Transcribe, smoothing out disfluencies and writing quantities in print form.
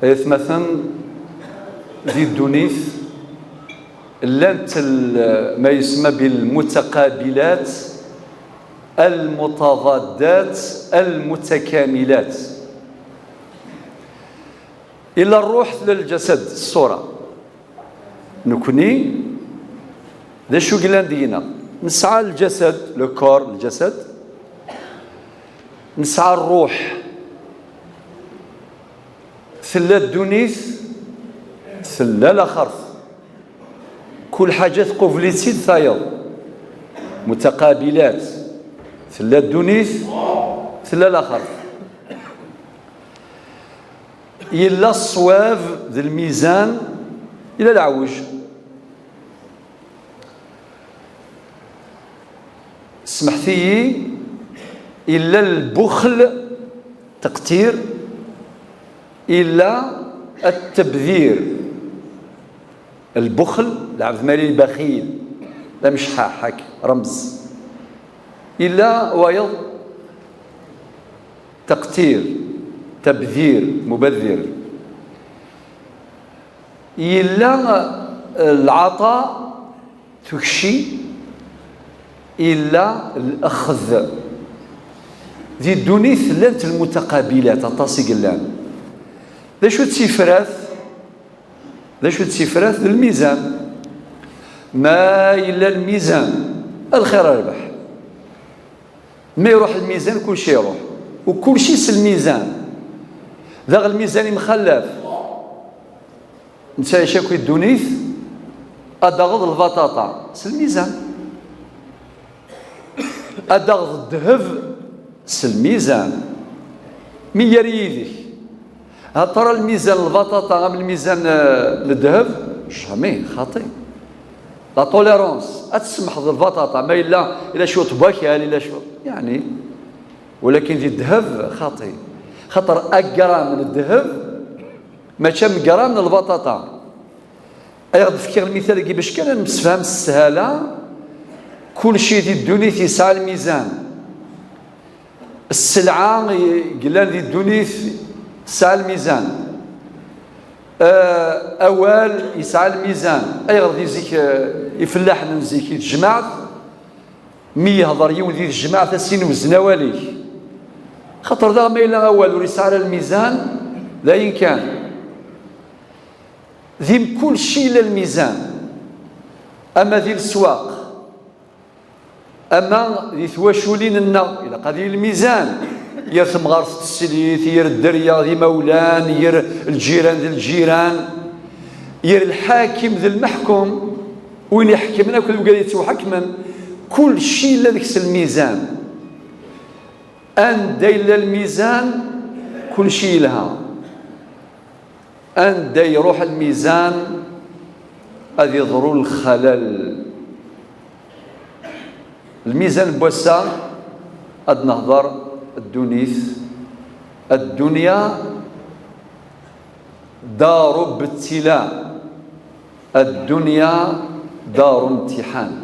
مثلا ذي الدونيث لانت ما يسمى بالمتقابلات المتضادات المتكاملات. إلا الروح للجسد الصورة نكوني ذا شو قلنا دينا نسعى الجسد لو كور الجسد، نسعى الروح ثلا الدونيث ثلا الآخر كل حاجة قبلتي ثايض متقابلات ثلا الدونيث ثلا الآخر. إلا الصواب ذي الميزان إلى العوج. سمحتي إلا البخل تقتير إلا التبذير. البخل العبد مالي بخيل لا مش حاحك رمز إلا ويض تقتير تبذير مبذر. إلا العطاء تكشي إلا الأخذ. ذي الدونيث لانت المتقابلات أطاسي قلان ذا شو تسيفراث ذا شو تسيفراث الميزان. ما إلا الميزان الخير ربح. ما يروح الميزان كل شيء يروح وكل شيء سالميزان. ذا الميزان مخلف نتا شاكوي الدونيث أدغض البطاطا سالميزان، أدغض الذهب سالميزان. مين يريدك ترى الميزان البطاطا من الميزان الذهب جامي خاطئ. لا توليرونس أتسمح البطاطا ما إلا شو تباكل إلا شو يعني، ولكن في الذهب خاطئ. خاطر أجرام من الذهب ما كم جرام من البطاطا. أيضا فكر المثال كي باش كان نفهم السهالة كل شيء في الدنيا يسعى الميزان. السلعة قلنا في الدنيا يسعى الميزان. أول يسعى الميزان. أيضا يزيك يفلاح نزيك يتجمع مية هضر يوم ذي الجماعة تسين وزنواليك. خاطر ذا ما إلا أول ورسالة الميزان لا يمكن ذي كل شيء للميزان. أما ذي السواق أما ذي ثواشولين النا إلى قضية الميزان يا ثم غارث السليث يا الدريا ذي مولان يا الجيران ذي الجيران يا الحاكم ذي المحكوم وين يحكمنا كل وقال يحكمن كل شيء لذيك الميزان. أن دايل الميزان كل شيء لها. أن داي يروح الميزان هذا يظهر الخلل. الميزان بوسا أد نهضر الدونيث الدنيا دار ابتلاء الدنيا دار امتحان.